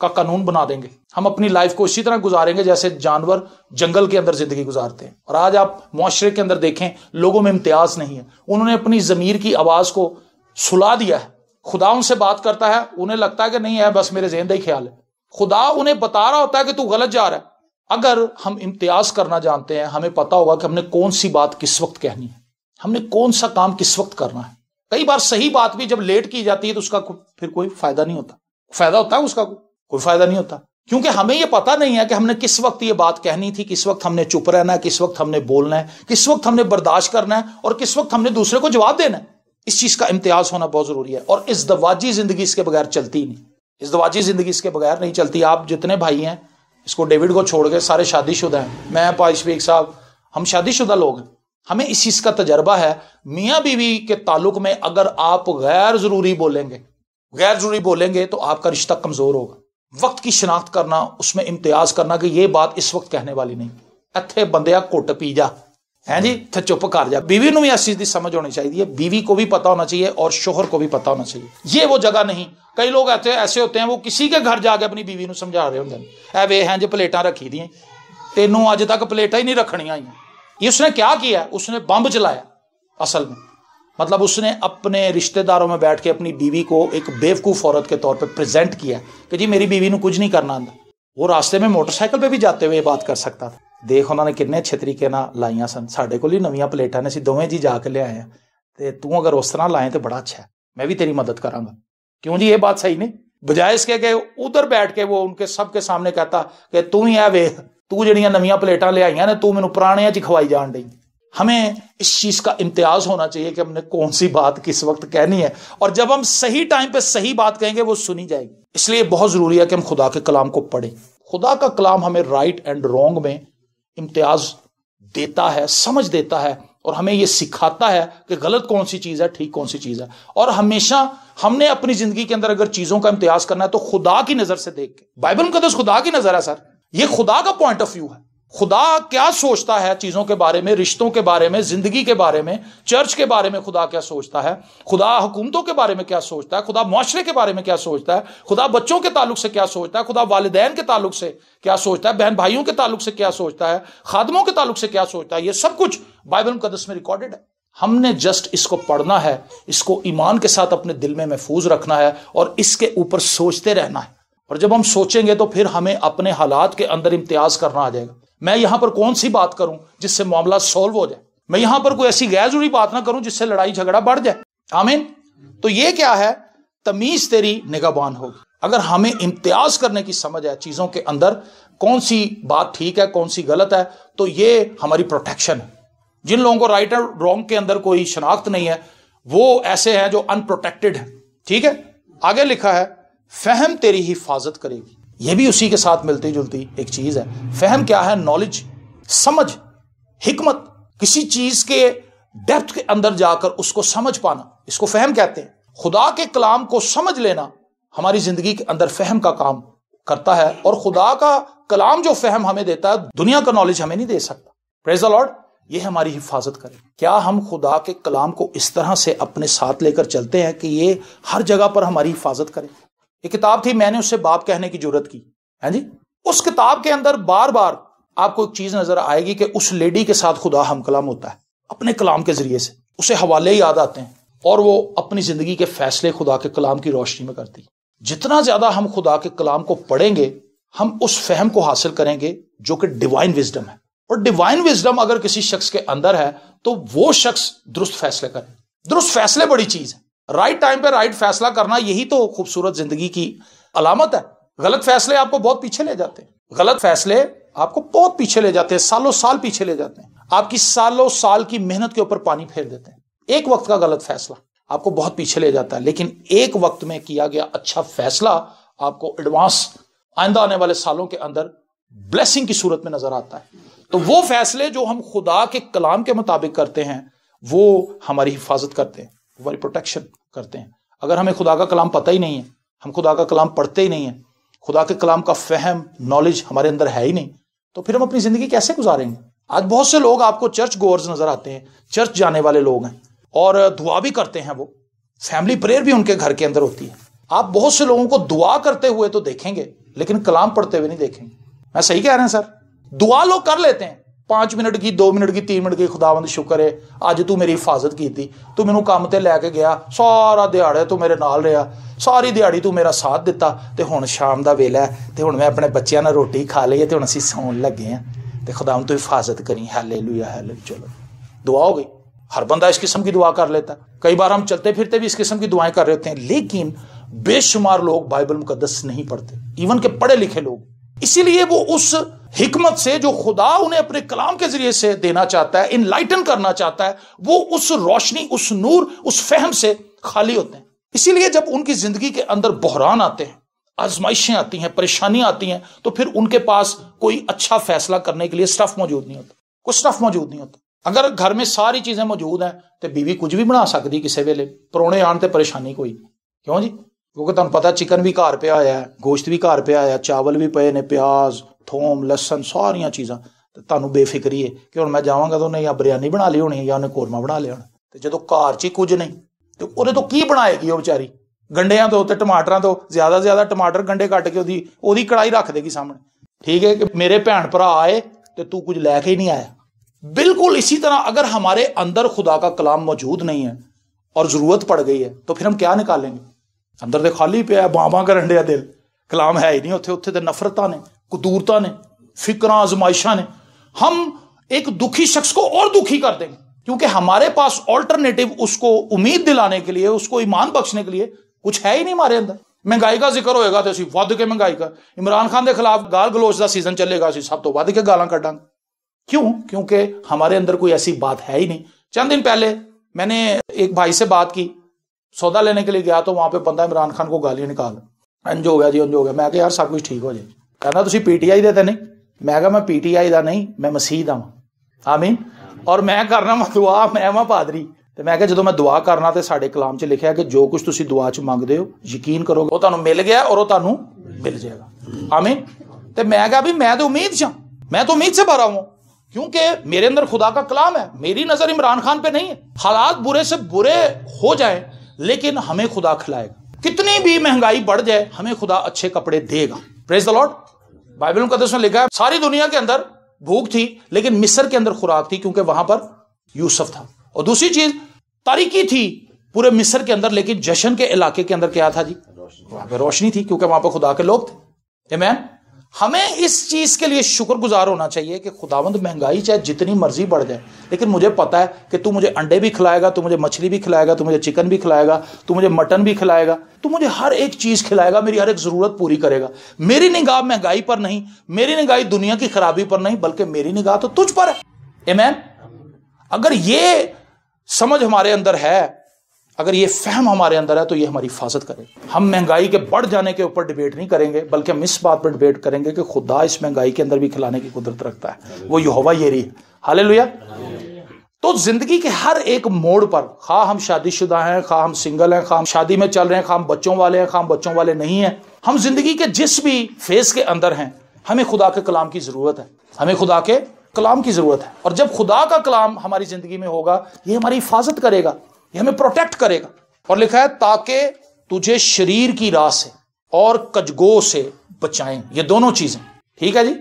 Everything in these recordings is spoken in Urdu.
کا قانون بنا دیں گے. ہم اپنی لائف کو اسی طرح گزاریں گے جیسے جانور جنگل کے اندر زندگی گزارتے ہیں. اور آج آپ معاشرے کے اندر دیکھیں لوگوں میں امتیاز نہیں ہے. انہوں نے اپنی ضمیر کی آواز کو سلا دیا ہے. خدا ان سے بات کرتا ہے, انہیں لگتا ہے کہ نہیں ہے بس میرے ذہن کا ہی خیال ہے. خدا انہیں بتا رہا ہوتا ہے کہ تو غلط جا رہا ہے. اگر ہم امتیاز کرنا جانتے ہیں, ہمیں پتا ہوگا کہ ہم نے کون سی بات کس وقت کہنی ہے, ہم نے کون سا کام کس وقت کرنا ہے. کئی بار صحیح بات بھی جب لیٹ کی جاتی ہے تو اس کا پھر کوئی فائدہ نہیں ہوتا. فائدہ ہوتا ہے اس کا کوئی فائدہ نہیں ہوتا, کیونکہ ہمیں یہ پتا نہیں ہے کہ ہم نے کس وقت یہ بات کہنی تھی, کس وقت ہم نے چپ رہنا ہے, کس وقت ہم نے بولنا ہے, کس وقت ہم نے برداشت کرنا ہے اور کس وقت ہم نے دوسرے کو جواب دینا ہے. اس چیز کا امتیاز ہونا بہت ضروری ہے. اور ازدواجی زندگی اس کے بغیر چلتی ہی نہیں. ازدواجی زندگی اس کے بغیر نہیں چلتی. آپ جتنے بھائی ہیں, اس کو ڈیوڈ کو چھوڑ کے سارے شادی شدہ ہیں. میں پائش شفیق صاحب, ہم شادی شدہ لوگ ہیں. ہمیں اس چیز کا تجربہ ہے. میاں بیوی کے تعلق میں اگر آپ غیر ضروری بولیں گے تو آپ کا رشتہ کمزور ہوگا. وقت کی شناخت کرنا, اس میں امتیاز کرنا کہ یہ بات اس وقت کہنے والی نہیں. اتھے بندیا کٹ پی جا ہے جی, تے چپ کر جا. بیوی نو بھی اس چیز کی سمجھ ہونی چاہیے. بیوی کو بھی پتا ہونا چاہیے اور شوہر کو بھی پتا ہونا چاہیے. یہ وہ جگہ نہیں. کئی لوگ ایسے ہوتے ہیں وہ کسی کے گھر جا کے اپنی بیوی نو سمجھا رہے ہوتے ہیں, اے وے ہیں جی پلیٹاں رکھی دی, تینوں اج تک پلیٹاں ہی نہیں رکھنیاں. یہ اس نے کیا کیا ہے, اس نے بمب چلایا. اصل میں مطلب اس نے اپنے رشتہ داروں میں بیٹھ کے اپنی بیوی کو ایک بیوقوف عورت کے طور پہ پریزنٹ کیا کہ جی میری بیوی نو کچھ نہیں کرنا آندا. وہ راستے میں موٹر سائیکل پہ بھی جاتے ہوئے یہ بات کر سکتا تھا. دیکھ انہوں نے کتنے اچھے طریقے نہ لائیاں سن. ساڈے کول ہی نویاں پلیٹاں نے, اسی دوویں جی جا کے لے آئے ہیں, تے تو اگر اس طرح لائیں تو بڑا اچھا ہے, میں بھی تیری مدد کراں گا. کیوں جی یہ بات صحیح نہیں. بجائے اس کے کہ ادھر بیٹھ کے وہ ان کے سب کے سامنے کہتا کہ تو ہی ہے ویکھ, تو جڑیاں نویاں پلیٹاں لے آئیاں نے, تو مینوں پرانیاں چ کھوائی جان ڈئی. ہمیں اس چیز کا امتیاز ہونا چاہیے کہ ہم نے کون سی بات کس وقت کہنی ہے, اور جب ہم صحیح ٹائم پہ صحیح بات کہیں گے وہ سنی جائے گی. اس لیے بہت ضروری ہے کہ ہم خدا کے کلام کو پڑھیں. خدا کا کلام ہمیں رائٹ اینڈ رانگ میں امتیاز دیتا ہے, سمجھ دیتا ہے, اور ہمیں یہ سکھاتا ہے کہ غلط کون سی چیز ہے, ٹھیک کون سی چیز ہے. اور ہمیشہ ہم نے اپنی زندگی کے اندر اگر چیزوں کا امتیاز کرنا ہے تو خدا کی نظر سے دیکھ کے. بائبل مقدس خدا کی نظر ہے سر, یہ خدا کا پوائنٹ آف ویو ہے. خدا کیا سوچتا ہے چیزوں کے بارے میں, رشتوں کے بارے میں, زندگی کے بارے میں, چرچ کے بارے میں خدا کیا سوچتا ہے, خدا حکومتوں کے بارے میں کیا سوچتا ہے, خدا معاشرے کے بارے میں کیا سوچتا ہے, خدا بچوں کے تعلق سے کیا سوچتا ہے, خدا والدین کے تعلق سے کیا سوچتا ہے, بہن بھائیوں کے تعلق سے کیا سوچتا ہے, خادموں کے تعلق سے کیا سوچتا ہے. یہ سب کچھ بائبل مقدس میں ریکارڈڈ ہے. ہم نے جسٹ اس کو پڑھنا ہے, اس کو ایمان کے ساتھ اپنے دل میں محفوظ رکھنا ہے اور اس کے اوپر سوچتے رہنا ہے. اور جب ہم سوچیں گے تو پھر ہمیں اپنے حالات کے اندر امتیاز کرنا آ جائے گا. میں یہاں پر کون سی بات کروں جس سے معاملہ سولو ہو جائے, میں یہاں پر کوئی ایسی غیر ضروری بات نہ کروں جس سے لڑائی جھگڑا بڑھ جائے. آمین. تو یہ کیا ہے, تمیز تیری نگہبان ہوگی. اگر ہمیں امتیاز کرنے کی سمجھ ہے چیزوں کے اندر, کون سی بات ٹھیک ہے کون سی غلط ہے, تو یہ ہماری پروٹیکشن ہے. جن لوگوں کو رائٹ اور رانگ کے اندر کوئی شناخت نہیں ہے وہ ایسے ہیں جو ان پروٹیکٹڈ ہیں. ٹھیک ہے, آگے لکھا ہے فہم تیری حفاظت کرے گی. یہ بھی اسی کے ساتھ ملتی جلتی ایک چیز ہے. فہم کیا ہے؟ نالج, سمجھ, حکمت, کسی چیز کے ڈیپتھ کے اندر جا کر اس کو سمجھ پانا, اس کو فہم کہتے ہیں. خدا کے کلام کو سمجھ لینا ہماری زندگی کے اندر فہم کا کام کرتا ہے, اور خدا کا کلام جو فہم ہمیں دیتا ہے دنیا کا نالج ہمیں نہیں دے سکتا. پریز دی لارڈ. یہ ہماری حفاظت کرے. کیا ہم خدا کے کلام کو اس طرح سے اپنے ساتھ لے کر چلتے ہیں کہ یہ ہر جگہ پر ہماری حفاظت کرے؟ ایک کتاب تھی, میں نے اس سے باپ کہنے کی جرت کی ہے جی. اس کتاب کے اندر بار بار آپ کو ایک چیز نظر آئے گی کہ اس لیڈی کے ساتھ خدا ہم کلام ہوتا ہے اپنے کلام کے ذریعے سے. اسے حوالے یاد آتے ہیں اور وہ اپنی زندگی کے فیصلے خدا کے کلام کی روشنی میں کرتی. جتنا زیادہ ہم خدا کے کلام کو پڑھیں گے ہم اس فہم کو حاصل کریں گے جو کہ ڈیوائن وزڈم ہے. اور ڈیوائن وزڈم اگر کسی شخص کے اندر ہے تو وہ شخص درست فیصلے کرے. درست فیصلے بڑی چیز ہے. رائٹ ٹائم پہ رائٹ فیصلہ کرنا, یہی تو خوبصورت زندگی کی علامت ہے. غلط فیصلے آپ کو بہت پیچھے لے جاتے ہیں. غلط فیصلے آپ کو بہت پیچھے لے جاتے ہیں, سالوں سال پیچھے لے جاتے ہیں. آپ کی سالوں سال کی محنت کے اوپر پانی پھیر دیتے ہیں. ایک وقت کا غلط فیصلہ آپ کو بہت پیچھے لے جاتا ہے, لیکن ایک وقت میں کیا گیا اچھا فیصلہ آپ کو ایڈوانس آئندہ آنے والے سالوں کے اندر بلیسنگ کی صورت میں نظر آتا ہے. تو وہ فیصلے جو ہم خدا کے کلام کے مطابق کرتے ہیں وہ ہماری حفاظت کرتے ہیں, ہماری پروٹیکشن کرتے ہیں. اگر ہمیں خدا کا کلام پتہ ہی نہیں ہے, ہم خدا کا کلام پڑھتے ہی نہیں ہیں, خدا کے کلام کا فہم نالج ہمارے اندر ہے ہی نہیں, تو پھر ہم اپنی زندگی کیسے گزاریں گے؟ آج بہت سے لوگ آپ کو چرچ گورز نظر آتے ہیں, چرچ جانے والے لوگ ہیں اور دعا بھی کرتے ہیں, وہ فیملی پریئر بھی ان کے گھر کے اندر ہوتی ہے. آپ بہت سے لوگوں کو دعا کرتے ہوئے تو دیکھیں گے لیکن کلام پڑھتے ہوئے نہیں دیکھیں گے. میں صحیح کہہ رہے ہیں سر؟ دعا لوگ کر لیتے ہیں 5 منٹ کی 2 منٹ کی 3 منٹ کی, خداوند شکر ہے اج تو میری حفاظت کی تھی, تو مینوں کام تے لے کے گیا, سارا دیہڑے تو میرے نال رہا, ساری دیہڑی تو میرا ساتھ دیتا, تے ہن شام دا ویلا ہے تے ہن میں اپنے بچیاں نال روٹی کھا لئی تے ہن اسی سون لگے ہیں, تے خداوند تو حفاظت کریں. Hallelujah hallelujah. چلو دعا ہو گئی. ہر بندہ اس قسم کی دعا کر لیتا ہے. کئی بار ہم چلتے پھرتے بھی اس قسم کی دعائیں کر رہے ہوتے ہیں, لیکن بے شمار لوگ بائبل مقدس نہیں پڑھتے, ایون کہ پڑھے لکھے لوگ. اسی لیے وہ اس حکمت سے جو خدا انہیں اپنے کلام کے ذریعے سے دینا چاہتا ہے, انلائٹن کرنا چاہتا ہے, وہ اس روشنی, اس نور, اس فہم سے خالی ہوتے ہیں. اسی لیے جب ان کی زندگی کے اندر بحران آتے ہیں, آزمائشیں آتی ہیں, پریشانیاں آتی ہیں, تو پھر ان کے پاس کوئی اچھا فیصلہ کرنے کے لیے سٹف موجود نہیں ہوتا, کوئی سٹف موجود نہیں ہوتا. اگر گھر میں ساری چیزیں موجود ہیں تو بیوی کچھ بھی بنا سکتی کسی ویلے, پرونے آن تے پریشانی کوئی. کیوں جی؟ کیونکہ تمہیں پتا چکن بھی گھر پہ آیا ہے, گوشت بھی گھر پہ آیا, چاول بھی پے نے, پیاز, تھوم, لسن, ساریاں چیزاں. تمہیں بے فکری ہے کہ ہوں میں جاواں گا تو انہیں یا بریانی بنا لی ہونی یا انہیں قورمہ بنا لیا ہونا. تو جدو گھر چ کچھ نہیں تو انہیں تو کی بنائے گی وہ بیچاری؟ گنڈیاں تو ٹماٹراں تو زیادہ سے زیادہ ٹماٹر گنڈے کٹ کے وہی کڑائی رکھ دے گی سامنے. ٹھیک ہے کہ میرے بھن بھرا آئے تو کچھ لے کے ہی نہیں آیا. بالکل اسی طرح اگر ہمارے اندر خدا کا کلام موجود نہیں ہے اور ضرورت پڑ گئی ہے تو پھر ہم کیا نکالیں گے؟ اندر دے خالی پیا, باں کرن ڈیا دل, کلام ہے ہی نہیں اتنے. اتنے تے نفرتاں نے, قدورتاں نے, فکراں, آزمائشاں نے. ہم ایک دکھی شخص کو اور دکھی کر دیں گے کیونکہ ہمارے پاس آلٹرنیٹو اس کو امید دلانے کے لیے, اس کو ایمان بخشنے کے لیے کچھ ہے ہی نہیں ہمارے اندر. مہنگائی کا ذکر ہوئے گا تو اسی ود کے مہنگائی کا, عمران خان دے خلاف گال گلوچ کا سیزن چلے گا, اسی سب تو ود کے گالاں کڈاں گے. کیوں؟ کیونکہ ہمارے اندر کوئی ایسی بات ہے ہی نہیں. چند دن پہلے میں نے ایک بھائی سے بات کی, سودا لینے کے لیے گیا تو وہاں پہ بندہ عمران خان کو گالیاں نکال, انج ہو گیا جی, انج ہو گیا. میں کہ یار سب کچھ ٹھیک ہو جائے. کہنا تسی پی ٹی آئی دے تے نہیں؟ میں کہا میں پی ٹی آئی دا نہیں, میں مسیح دا ہاں. آمین. اور میں کرنا وا دعا, میں وا پادری. تو میں کہ جدو میں دعا کرنا تے ساڈے کلام چ لکھیا کہ جو کچھ تسی دعا چ منگدے ہو یقین کرو وہ تانوں مل گیا اور وہ تانوں مل جائے گا. آمین. تے میں کہا بھی میں تو امید چاں, میں تو امید سے بھرا ہوں کیونکہ میرے اندر خدا کا کلام ہے. میری نظر عمران خان پہ نہیں ہے. حالات برے سے برے ہو جائیں لیکن ہمیں خدا کھلائے گا. کتنی بھی مہنگائی بڑھ جائے ہمیں خدا اچھے کپڑے دے گا. پریز دی لارڈ. بائبل مقدس میں لکھا ہے ساری دنیا کے اندر بھوک تھی لیکن مصر کے اندر خوراک تھی کیونکہ وہاں پر یوسف تھا. اور دوسری چیز تاریکی تھی پورے مصر کے اندر لیکن جشن کے علاقے کے اندر کیا تھا جی؟ وہاں پہ روشنی تھی کیونکہ وہاں پہ خدا کے لوگ تھے. آمین. ہمیں اس چیز کے لیے شکر گزار ہونا چاہیے کہ خداوند مہنگائی چاہے جتنی مرضی بڑھ جائے لیکن مجھے پتا ہے کہ تو مجھے انڈے بھی کھلائے گا, تو مجھے مچھلی بھی کھلائے گا, تو مجھے چکن بھی کھلائے گا, تو مجھے مٹن بھی کھلائے گا, تو مجھے ہر ایک چیز کھلائے گا, میری ہر ایک ضرورت پوری کرے گا. میری نگاہ مہنگائی پر نہیں, میری نگاہ دنیا کی خرابی پر نہیں, بلکہ میری نگاہ تو تجھ پر ہے. آمین. اگر یہ سمجھ ہمارے اندر ہے, اگر یہ فہم ہمارے اندر ہے تو یہ ہماری حفاظت کرے. ہم مہنگائی کے بڑھ جانے کے اوپر ڈیبیٹ نہیں کریں گے بلکہ ہم اس بات پر ڈیبیٹ کریں گے کہ خدا اس مہنگائی کے اندر بھی کھلانے کی قدرت رکھتا ہے, وہ یہوہ یری ہے. ہاللیلویا. تو زندگی کے ہر ایک موڑ پر, خواہ ہم شادی شدہ ہیں, خواہ ہم سنگل ہیں, خواہ ہم شادی میں چل رہے ہیں, خواہ ہم بچوں والے ہیں, خواہ ہم بچوں والے نہیں ہیں, ہم زندگی کے جس بھی فیز کے اندر ہیں ہمیں خدا کے کلام کی ضرورت ہے. ہمیں خدا کے کلام کی ضرورت ہے. اور جب خدا کا کلام ہماری زندگی میں ہوگا یہ ہماری حفاظت کرے گا, یہ ہمیں پروٹیکٹ کرے گا. اور لکھا ہے تاکہ تجھے شریر کی راہ سے اور کجگو سے بچائیں. یہ دونوں چیزیں ٹھیک ہے جی,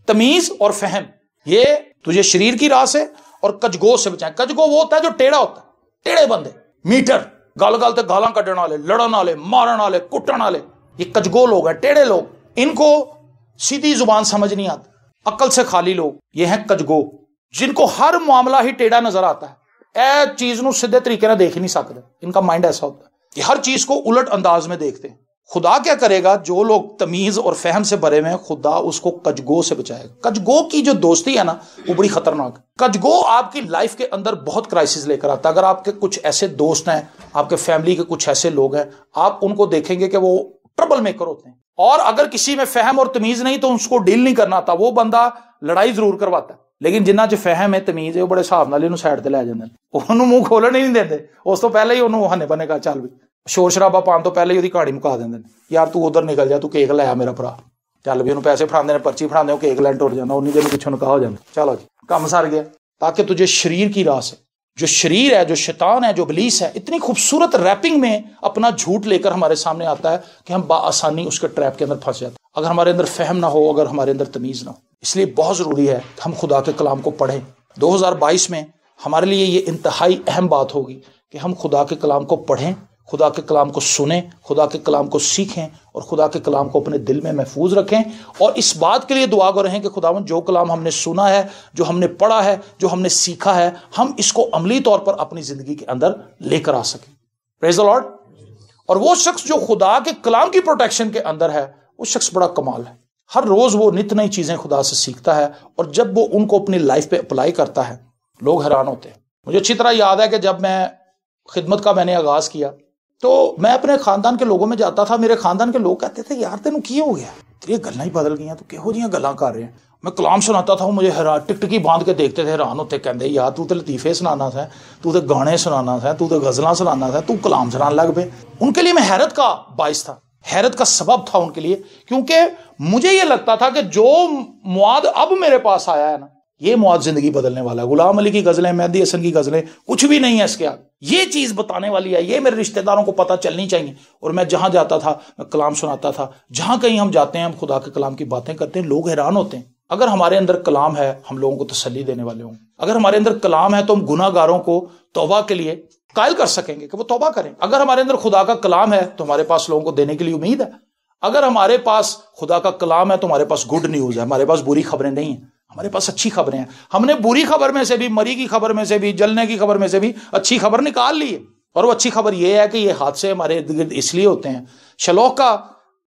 تمیز اور فہم, یہ تجھے شریر کی راہ سے اور کجگو سے بچائیں. کجگو وہ ہوتا ہے جو ٹیڑھا ہوتا ہے, ٹیڑھے بندے, میٹر, گل گل تے گالاں کڈن والے, لڑن والے, مارن والے, کٹن والے, یہ کجگو لوگ ہیں, ٹیڑھے لوگ. ان کو سیدھی زبان سمجھ نہیں آتی, عقل سے خالی لوگ, یہ ہیں کجگو, جن کو ہر معاملہ ہی ٹیڑھا نظر آتا ہے. اے چیز نو سیدھے طریقے نہ دیکھ نہیں سکتے, ان کا مائنڈ ایسا ہوتا ہے, یہ ہر چیز کو الٹ انداز میں دیکھتے ہیں. خدا کیا کرے گا؟ جو لوگ تمیز اور فہم سے بھرے ہوئے ہیں خدا اس کو کجگو سے بچائے گا. کجگو کی جو دوستی ہے نا وہ بڑی خطرناک ہے. کجگو آپ کی لائف کے اندر بہت کرائسس لے کر آتا ہے. اگر آپ کے کچھ ایسے دوست ہیں, آپ کے فیملی کے کچھ ایسے لوگ ہیں, آپ ان کو دیکھیں گے کہ وہ ٹربل میکر ہوتے ہیں. اور اگر کسی میں فہم اور تمیز نہیں تو اس کو ڈیل نہیں کرنا آتا, وہ بندہ لڑائی ضرور کرواتا ہے. لیکن جنہ چ فہم ہے تمیز ہے وہ بڑے حساب نال انہوں سائڈ تے لے جاندے, انہوں منہ کھولن ہی نہیں دیندے, اس تو پہلے ہی انہوں ہنے بنے کا چل بھی شور شرابہ پان تو پہلے ہی ਉਹਦੀ کہانی مکا دیندے. یار تو ادھر نکل جا, تو کیک لے آ میرا بھرا, ਚੱਲ بھی ਉਹਨੂੰ ਪੈਸੇ ਫੜਾਉਂਦੇ ਨੇ, ਪਰਚੀ ਫੜਾਉਂਦੇ, ਉਹ ਕੇਕ ਲੈਣ ਟੁਰ ਜਾਂਦਾ, ਉਨੀ ਦੇਰ ਪਿੱਛੋਂ ਨਿਕਾਹ ਹੋ ਜਾਂਦਾ. ਚਲੋ ਜੀ ਕੰਮ ਸਰ ਗਿਆ. تاکہ تجھے شریر کی راہ سے, جو شریر ہے, جو شیطان ہے, جو ابلیس ہے, اتنی خوبصورت ریپنگ میں اپنا جھوٹ لے کر ہمارے سامنے آتا ہے کہ ہم بآسانی اس کے ٹریپ کے اندر پھنس جاتے ہیں. اگر ہمارے اندر فہم نہ ہو, اگر ہمارے اندر تمیز نہ ہو. اس لیے بہت ضروری ہے کہ ہم خدا کے کلام کو پڑھیں. 2022 میں ہمارے لیے یہ انتہائی اہم بات ہوگی کہ ہم خدا کے کلام کو پڑھیں, خدا کے کلام کو سنیں, خدا کے کلام کو سیکھیں اور خدا کے کلام کو اپنے دل میں محفوظ رکھیں. اور اس بات کے لیے دعا گو رہیں کہ خداوند جو کلام ہم نے سنا ہے, جو ہم نے پڑھا ہے, جو ہم نے سیکھا ہے, ہم اس کو عملی طور پر اپنی زندگی کے اندر لے کر آ سکیں. پریز دی لارڈ. اور وہ شخص جو خدا کے کلام کی پروٹیکشن کے اندر ہے, وہ شخص بڑا کمال ہے. ہر روز وہ نت نئی چیزیں خدا سے سیکھتا ہے, اور جب وہ ان کو اپنی لائف پہ اپلائی کرتا ہے لوگ حیران ہوتے ہیں. مجھے اچھی طرح یاد ہے کہ جب میں خدمت کا میں نے آغاز کیا تو میں اپنے خاندان کے لوگوں میں جاتا تھا. میرے خاندان کے لوگ کہتے تھے یار تینوں کی ہو گیا, تیری گلاں ہی بدل گئی ہیں, تو کہو جیاں گلاں کر رہے ہیں. میں کلام سناتا تھا, وہ مجھے حیران ٹکٹکی باندھ کے دیکھتے تھے, حیران ہوتے, کہندے یار تو تے لطیفے سنانا تھا, تو تے گانے سنانا تھا, تو تے غزلاں سنانا تھا, تو کلام سنان لگ پے. ان کے لیے میں حیرت کا باعث تھا, حیرت کا سبب تھا ان کے لیے, کیونکہ مجھے یہ لگتا تھا کہ جو مواد اب میرے پاس آیا ہے نا, یہ مواد زندگی بدلنے والا ہے. غلام علی کی غزلیں, مہدی حسن کی غزلیں کچھ بھی نہیں ہے اس کے آگے. یہ چیز بتانے والی ہے, یہ میرے رشتہ داروں کو پتہ چلنی چاہیے. اور میں جہاں جاتا تھا میں کلام سناتا تھا. جہاں کہیں ہم جاتے ہیں, ہم خدا کے کلام کی باتیں کرتے ہیں, لوگ حیران ہوتے ہیں. اگر ہمارے اندر کلام ہے, ہم لوگوں کو تسلی دینے والے ہوں. اگر ہمارے اندر کلام ہے تو ہم گناہ گاروں کو توبہ کے لیے قائل کر سکیں گے کہ وہ توبہ کریں. اگر ہمارے اندر خدا کا کلام ہے تو ہمارے پاس لوگوں کو دینے کے لیے امید ہے. اگر ہمارے پاس خدا کا کلام ہے تو ہمارے پاس گڈ نیوز ہے, ہمارے پاس بری خبریں نہیں ہیں, ہمارے پاس اچھی خبریں ہیں. ہم نے بری خبر میں سے بھی, مری کی خبر میں سے بھی, جلنے کی خبر میں سے بھی اچھی خبر نکال لی ہے. اور وہ اچھی خبر یہ ہے کہ یہ حادثے ہمارے ارد گرد اس لیے ہوتے ہیں. شلوک کا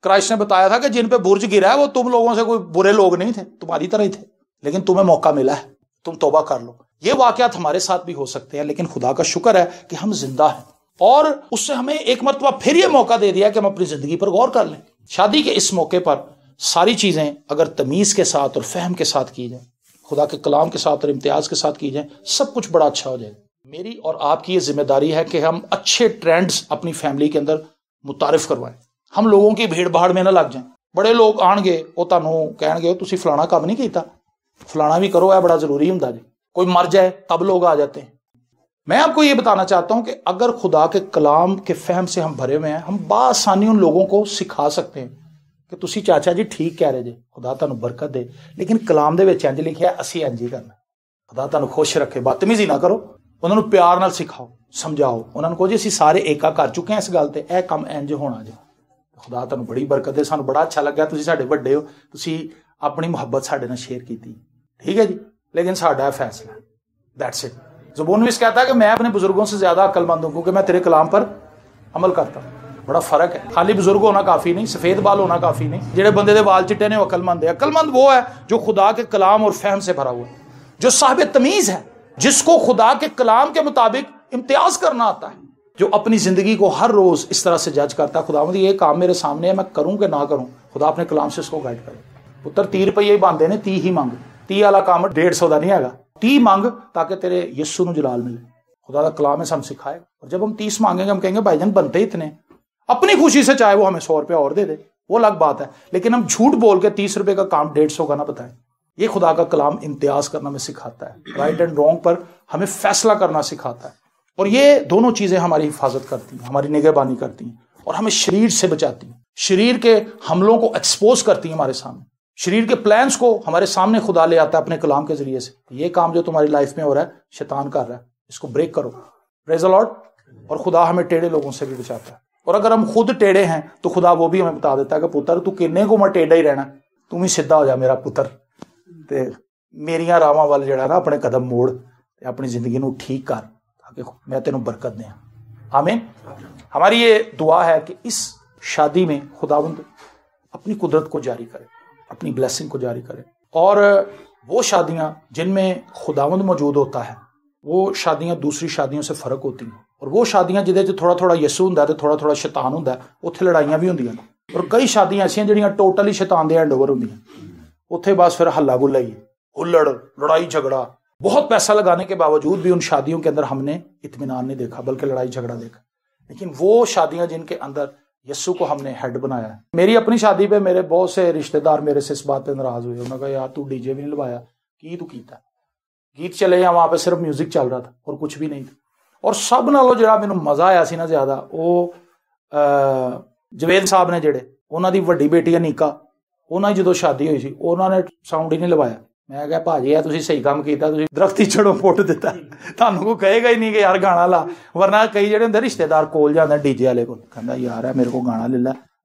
کرائسٹ نے بتایا تھا کہ جن پہ برج گرا ہے وہ تم لوگوں سے کوئی برے لوگ نہیں تھے, تمہاری طرح ہی تھے, لیکن تمہیں موقع ملا ہے, تم توبہ کر لو. یہ واقعات ہمارے ساتھ بھی ہو سکتے ہیں, لیکن خدا کا شکر ہے کہ ہم زندہ ہیں, اور اس سے ہمیں ایک مرتبہ پھر یہ موقع دے دیا کہ ہم اپنی زندگی پر غور کر لیں. شادی کے اس موقع پر ساری چیزیں اگر تمیز کے ساتھ اور فہم کے ساتھ کی جائیں, خدا کے کلام کے ساتھ اور امتیاز کے ساتھ کی جائیں, سب کچھ بڑا اچھا ہو جائے گا. میری اور آپ کی یہ ذمہ داری ہے کہ ہم اچھے ٹرینڈز اپنی فیملی کے اندر متعارف کروائیں. ہم لوگوں کی بھیڑ بھاڑ میں نہ لگ جائیں. بڑے لوگ آن گے, وہ تانوں کہن گے تسی فلانا کام نہیں کیتا, فلانا بھی کرو, ہے بڑا ضروری ہوندا جی. کوئی مر جائے تب لوگ آ جاتے ہیں. میں آپ کو یہ بتانا چاہتا ہوں کہ اگر خدا کے کلام کے فہم سے ہم بھرے ہوئے ہیں, ہم بآسانی ان لوگوں کو سکھا سکتے ہیں کہ تسی چاچا جی ٹھیک کہہ رہے جی, خدا تانوں برکت دے, لیکن کلام دے وچ انج لکھیا اسی انج ہی کرنا, خدا تانوں خوش رکھے. بدتمیزی نہ کرو, انہاں نوں پیار نال سکھاؤ, سمجھاؤ. انہاں نوں کہو جی اسی سارے ایکا کر چکے ہیں اس گل تے, اے کم انج ہونا جی, خدا تانوں بڑی برکت دے, سانوں بڑا اچھا لگا تسی ساڈے وڈے ہو, تسی اپنی محبت ساڈے نال شیئر کیتی, ٹھیک ہے جی, لیکن ساڈا فیصلہ ہے. That's it. زبون ویس کہتا ہے کہ میں اپنے بزرگوں سے زیادہ عقل مند ہوں کیونکہ میں تیرے کلام پر عمل کرتا ہوں. بڑا فرق ہے. خالی بزرگ ہونا کافی نہیں, سفید بال ہونا کافی نہیں. جڑے بندے دے بال چٹے نے وہ عقل مند ہے. عقل مند وہ ہے جو خدا کے کلام اور فہم سے بھرا ہوا ہے, جو صاحب تمیز ہے, جس کو خدا کے کلام کے مطابق امتیاز کرنا آتا ہے, جو اپنی زندگی کو ہر روز اس طرح سے جج کرتا ہے, خداوند یہ کام میرے سامنے ہے, میں کروں کہ نہ کروں, خدا اپنے کلام سے اس کو گائیڈ کرے. پتر 30 روپیے ہی باندھے نے, 30 ہی مانگ. 30 والا کام 150 دا نہیں ہے گا, 30 مانگ تاکہ تیرے یسوع نو جلال ملے. خدا کا کلام ہے ہم سکھائے. اور جب ہم 30 مانگیں گے, ہم کہیں گے بھائی جان بنتے اتنے, اپنی خوشی سے چاہے وہ ہمیں 100 روپیہ اور دے دے, وہ الگ بات ہے, لیکن ہم جھوٹ بول کے 30 روپے کا کام 150 کا نہ بتائیں. یہ خدا کا کلام امتیاز کرنا ہمیں سکھاتا ہے, رائٹ اینڈ رانگ پر ہمیں فیصلہ کرنا سکھاتا ہے. اور یہ دونوں چیزیں ہماری حفاظت کرتی ہیں, ہماری نگہبانی کرتی ہیں, اور ہمیں شریر سے بچاتی ہیں, شریر کے حملوں کو ایکسپوز کرتی ہیں ہمارے سامنے, شریر کے پلانز کو ہمارے سامنے خدا لے آتا ہے اپنے کلام کے ذریعے سے. یہ کام جو تمہاری لائف میں ہو رہا ہے شیطان کر رہا ہے, اس کو بریک کرو. پریز دی لارڈ. اور خدا ہمیں ٹیڑے لوگوں سے بھی بچاتا ہے. اور اگر ہم خود ٹیڑے ہیں تو خدا وہ بھی ہمیں بتا دیتا ہے کہ پتر تو کنے کو میں ٹیڑا ہی رہنا, تم ہی سیدھا ہو جا میرا پتر, تے میریاں راواں وال جڑا نا اپنے قدم موڑ, اپنی زندگی نو ٹھیک کر تاکہ میں تینوں برکت دیں. آمین. ہماری یہ دعا ہے کہ اس شادی میں خداوند اپنی قدرت کو جاری کرے, اپنی بلیسنگ کو جاری کرے. اور وہ شادیاں جن میں خداوند موجود ہوتا ہے, وہ شادیاں دوسری شادیوں سے فرق ہوتی ہیں. اور وہ شادیاں جہدے چ تھوڑا تھوڑا یسوع ہوندا ہے تے تھوڑا تھوڑا شیطان ہوندا ہے, اوتھے لڑائیاں بھی ہوندیاں. اور کئی شادیاں ایسیاں جڑیاں ٹوٹلی شیطان دے ہینڈ اوور ہوندیاں, اوتھے بس پھر ہلا گلا ہی, ہلڑ, لڑائی جھگڑا. بہت پیسہ لگانے کے باوجود بھی ان شادیوں کے اندر ہم نے اطمینان نہیں دیکھا بلکہ لڑائی جھگڑا دیکھا. لیکن وہ شادیاں جن کے اندر یسوع کو ہم نے ہیڈ بنایا ہے. میری اپنی شادی پہ میرے بہت سے رشتہ دار میرے سے اس بات پہ ناراض ہوئے. انہوں نے کہا یار تو ڈی جے بھی نہیں لوایا, کی تو کیتا, گیت چلے یا وہاں پہ صرف میوزک چل رہا تھا اور کچھ بھی نہیں تھا. اور سب نالوں جڑا مینوں مزہ آیا سی نا زیادہ, وہ جوید صاحب نے جڑے, انہاں دی وڈی بیٹی انیکا, ਉਹਨਾਂ ਦੀ ਜਦੋਂ ਸ਼ਾਦੀ ਹੋਈ ਸੀ ਉਹਨਾਂ ਨੇ ਸਾਊਂਡ ਹੀ ਨਹੀਂ ਲਵਾਇਆ। ਮੈਂ ਕਿਹਾ ਭਾਜੀ ਆ ਤੁਸੀਂ ਸਹੀ ਕੰਮ ਕੀਤਾ, ਤੁਸੀਂ ਦਰਖਤ ਹੀ ਛੜੋਂ ਪੁੱਟ ਦਿੱਤਾ, ਤੁਹਾਨੂੰ ਕੋਈ ਕਹੇਗਾ ਹੀ ਨਹੀਂ ਕਿ ਯਾਰ ਗਾਣਾ ਲਾ। ਵਰਨਾ ਕਈ ਜਿਹੜੇ ਹੁੰਦੇ ਰਿਸ਼ਤੇਦਾਰ ਕੋਲ ਜਾਂਦੇ ਡੀਜੇ ਵਾਲੇ ਕੋਲ, ਕਹਿੰਦਾ ਯਾਰ ਹੈ ਮੇਰੇ ਕੋਲ ਗਾਣਾ ਲੈ ਲੈ,